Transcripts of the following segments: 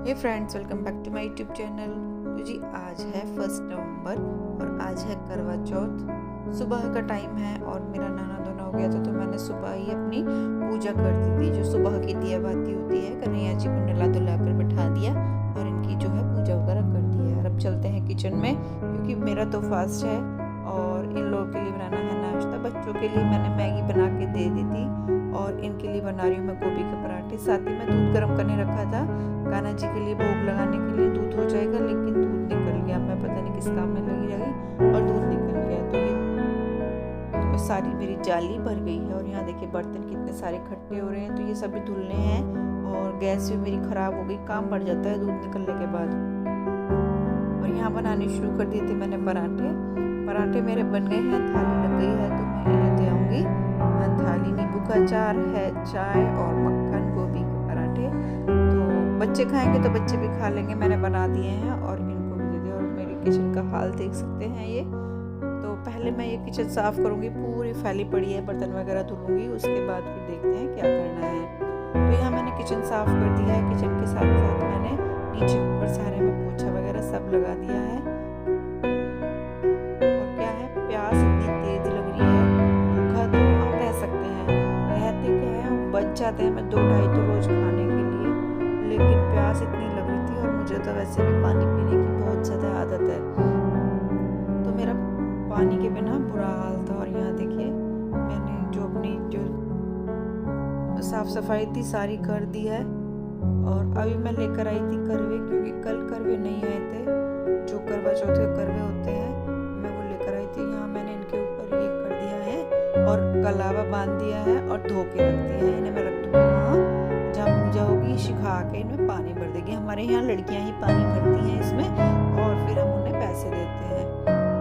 Hey friends, welcome back to my YouTube channel. तो जी आज है 1 नवंबर और आज है करवा चौथ। सुबह का टाइम है और मेरा नहाना धोना हो गया था, तो मैंने सुबह ही अपनी पूजा कर दी थी। जो सुबह की दिया बाती होती है, कन्हैया जी को नला धुला कर बैठा दिया और इनकी जो है पूजा वगैरह कर दी है। और अब चलते हैं किचन में, क्योंकि मेरा तो फास्ट है और इन लोगों के लिए बनाना है नाश्ता। बच्चों के लिए मैंने मैगी बना के दे दी थी और इनके लिए बना रही हूँ मैं गोभी के पराठे। साथ ही मैं दूध गर्म करने रखा था कान्हा जी के लिए भोग लगाने के लिए। दूध हो जाएगा, लेकिन दूध निकल गया, मैं पता नहीं किस काम में लगी रही और दूध निकल गया। तो ये तो सारी मेरी जाली भर गई है। और यहाँ देखिए बर्तन कितने सारे इकट्ठे हो रहे हैं, तो ये सभी धुलने हैं। और गैस भी मेरी ख़राब हो गई, काम बढ़ जाता है दूध निकलने के बाद। और यहाँ बनाने शुरू कर दिए थे मैंने पराठे मेरे बन गए हैं। थाली लग गई है, तो मैं लेते आऊँगी थाली। नींबू का अचार है, चाय और मक्खन, गोभी के पराठे। तो बच्चे खाएंगे तो बच्चे भी खा लेंगे, मैंने बना दिए हैं और इनको भी दे दिया। और मेरी किचन का हाल देख सकते हैं ये। तो पहले मैं ये किचन साफ़ करूँगी, पूरी फैली पड़ी है, बर्तन वगैरह धुलूँगी, उसके बाद फिर देखते हैं क्या करना है। तो यहाँ मैंने किचन साफ़ कर दिया है। किचन के साथ साथ मैंने नीचे ऊपर सारे में पोछा वगैरह सब लगा दिया है। और क्या है, प्यास इतनी तेज लग रही है, भूखा तो हम रह सकते हैं, रहते क्या है हम बच जाते हैं। मैं 2-2.5 तो रोज़ खाने के लिए, लेकिन प्यास इतनी लग रही थी। और मुझे तो वैसे भी पानी पीने की बहुत ज़्यादा आदत है, तो मेरा पानी के बिना बुरा हाल था। और यहाँ देखिए मैंने जो अपनी साफ़ सफाई थी सारी कर दी है। और अभी मैं लेकर आई थी करवे, क्योंकि कल करवे नहीं आए थे। जो करवा चौथ के करवे होते हैं मैं वो लेकर आई थी। यहाँ मैंने इनके ऊपर ये कर दिया है और कलावा बांध दिया है और धो के रख दिया है। इन्हें मैं रख दूँगी वहाँ जहाँ पूजा होगी, सिखा के इनमें पानी भर देगी। हमारे यहाँ लड़कियाँ ही पानी भरती हैं इसमें, और फिर हम उन्हें पैसे देते हैं।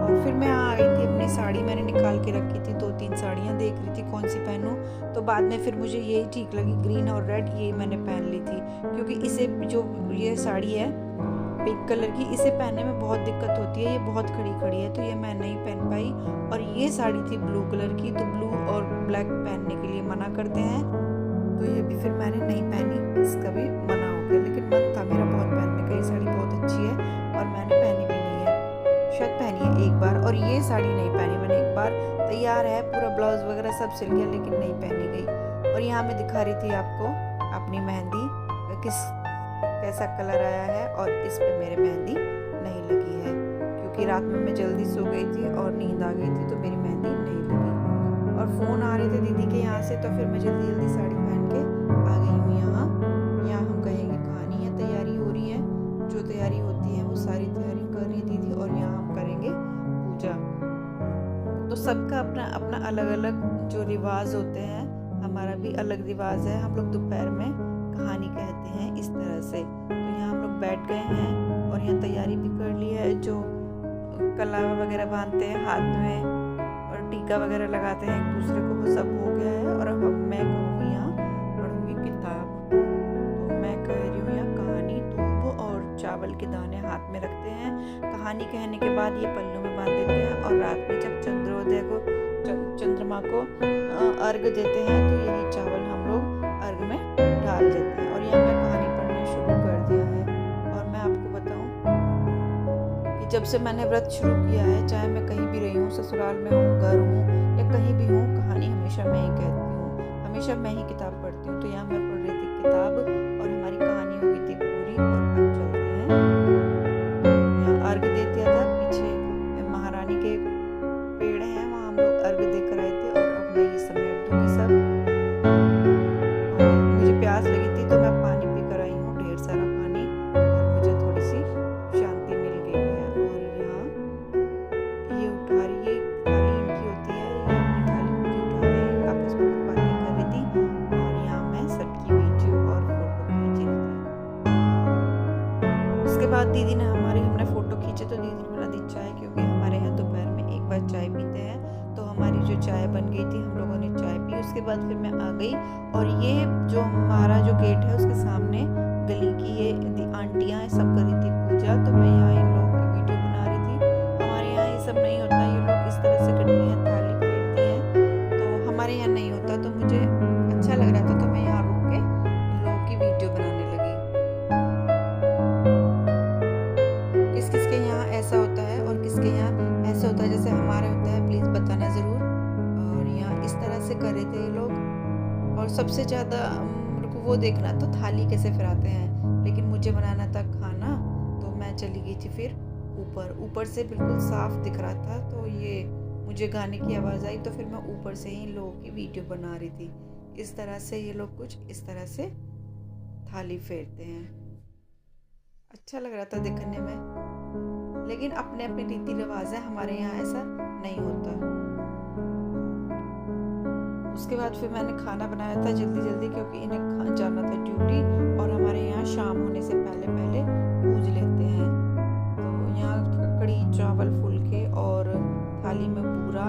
और फिर मैं आ गई थी, अपनी साड़ी मैंने निकाल के रखी थी, 2-3 साड़ियाँ देख रही थी कौन सी पहनूं। तो बाद में फिर मुझे यही ठीक लगी, ग्रीन और रेड, ये मैंने पहन ली थी। क्योंकि इसे जो ये साड़ी है पिंक कलर की, इसे पहनने में बहुत दिक्कत होती है, ये बहुत खड़ी है, तो ये मैं नहीं पहन पाई। और ये साड़ी थी ब्लू कलर की, तो ब्लू और ब्लैक पहनने के लिए मना करते हैं, तो ये भी फिर मैंने नहीं पहनी, इसका भी मना हो गया। लेकिन मन था मेरा बहुत पहनने का, ये साड़ी बहुत अच्छी है और मैंने पहनी भी नहीं है। शायद पहनी है एक बार, और ये साड़ी नहीं पहनी मैंने एक बार। तैयार है, पूरा ब्लाउज वगैरह सब सिल गया, लेकिन नहीं पहनी गई। और यहाँ मैं दिखा रही थी आपको अपनी मेहंदी कैसा कलर आया है, और इस पे मेरे मेहंदी नहीं लगी है, क्योंकि रात में मैं जल्दी सो गई थी और नींद आ गई थी, तो मेरी मेहंदी नहीं लगी। और फ़ोन आ रहे थे दीदी के यहाँ से, तो फिर मैं जल्दी साड़ी पहन के आ गई हूँ यहाँ हम कहेंगे कहानी है, तैयारी हो रही है। जो तैयारी होती है वो सारी तैयारी कर रही थी और यहाँ हम करेंगे पूजा। तो सबका अपना अपना अलग अलग जो रिवाज होते हैं, हमारा भी अलग रिवाज है। हम लोग दोपहर में कहानी कहते हैं इस तरह से। तो यहाँ हम लोग बैठ गए हैं और यहाँ तैयारी भी कर ली है। जो कलावा वगैरह बांधते हैं हाथ में और टीका वगैरह लगाते हैं एक दूसरे को, वो सब हो गया है। और अब मैं कहूँगी यहाँ पढ़ूँगी किताब। तो मैं कह रही हूँ यहाँ कहानी, दूब और चावल के दाने हाथ में रखते हैं। कहानी कहने के बाद ये पल्लू में बांध देते हैं, और रात में जब चंद्रोदय को चंद्रमा को अर्घ देते हैं, तो यही चावल हम लोग अर्घ में डाल देते हैं। और यहाँ मैं कहानी पढ़ना शुरू कर दिया है। और मैं आपको बताऊँ कि जब से मैंने व्रत शुरू किया है, चाहे मैं कहीं भी रही हूँ, ससुराल में हूँ, घर हूँ या कहीं भी हूँ, कहानी हमेशा मैं ही कहती हूँ, हमेशा मैं ही किताब पढ़ती हूँ। तो यहाँ मैं पढ़ रही थी किताब और हमारी कहानी हो गई थी पूरी। और अब चलते हैं, यहाँ अर्घ दे दिया था, पीछे महारानी के पेड़ हैं, वहाँ हम लोग अर्घ देकर आए थे। और अब मैं ये समेट दूँगी सब। और मुझे प्यास लगी थी, तो मैं पानी पी कर आई हूँ, ढेर सारा पानी, और मुझे थोड़ी सी शांति मिल गई है। और यहाँ ये उठा रही है, थाली इनकी होती है, ये अपनी थाली खुद ही उठाते हैं, आपस में बातें कर रही थी। और यहाँ मैं सबकी वीडियो और फोटो खींच रही थी। उसके बाद दीदी ने हमने फ़ोटो खींचे, तो दीदी ने बना दी चाय, क्योंकि हमारे यहाँ दोपहर में एक बार चाय पीते हैं। तो हमारी जो चाय बन गई थी, हम लोगों ने चाय पी। उसके बाद फिर मैं आ गई, और ये जो हमारा जो गेट है उसके सामने गली की ये आंटियाँ सब कर रही थी पूजा। तो मैं यहाँ इन लोगों की वीडियो बना रही थी। हमारे यहाँ ये सब नहीं होता, ये लोग इस तरह से करती हैं, थाली फेरती हैं, तो हमारे यहाँ नहीं होता। तो मुझे अच्छा लग रहा था, तो मैं यहाँ रुक के इन लोगों की वीडियो बनाने लगी। सबसे ज़्यादा मेरे को वो देखना तो थाली कैसे फिराते हैं, लेकिन मुझे बनाना था खाना। तो मैं चली गई थी फिर ऊपर से बिल्कुल साफ दिख रहा था, तो ये मुझे गाने की आवाज़ आई, तो फिर मैं ऊपर से ही लोगों की वीडियो बना रही थी। इस तरह से ये लोग कुछ इस तरह से थाली फेरते हैं। अच्छा लग रहा था दिखने में, लेकिन अपने अपने रीति रिवाज है, हमारे यहाँ ऐसा नहीं होता। उसके बाद फिर मैंने खाना बनाया था जल्दी क्योंकि इन्हें जाना था ड्यूटी, और हमारे यहाँ शाम होने से पहले पहले पूज लेते हैं। तो यहाँ कड़ी चावल फुलके और थाली में पूरा,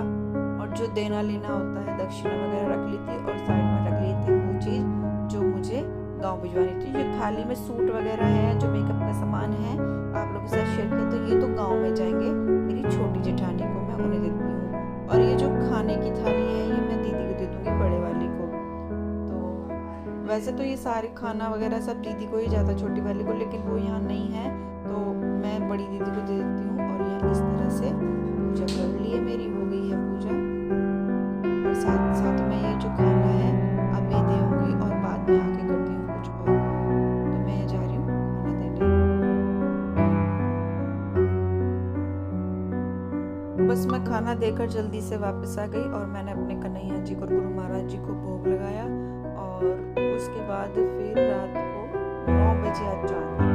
और जो देना लेना होता है दक्षिणा वगैरह रख ली थी, और साइड में रख ली थी वो चीज़ जो मुझे गाँव भिजवानी थी। जो थाली में सूट वगैरह है, जो मेकअप का सामान है, आप लोगों के साथ शेयर किया, तो ये तो गाँव में जाएंगे मेरी छोटी जेठानी को, मैं उन्हें देती हूँ। और ये जो खाने की थाली है ये मैं दीदी को दे दूँगी, बड़े वाली को। तो वैसे तो ये सारे खाना वगैरह सब दीदी को ही जाता, छोटी वाली को, लेकिन वो यहाँ नहीं है तो मैं बड़ी दीदी को दे देती हूँ। और यहाँ इस तरह से पूजा कर ली है, मेरी हो गई है पूजा। और साथ साथ में ये जो खाना है अब मैं दूँगी, और बाद में आके करती हूँ कुछ और। तो मैं जा रही हूँ खाना देने। बस मैं खाना देकर जल्दी से वापस आ गई, और मैंने अपने कन्हैया जी को, गुरु महाराज जी को भोग लगाया। और उसके बाद फिर रात को 9 बजे आज चांद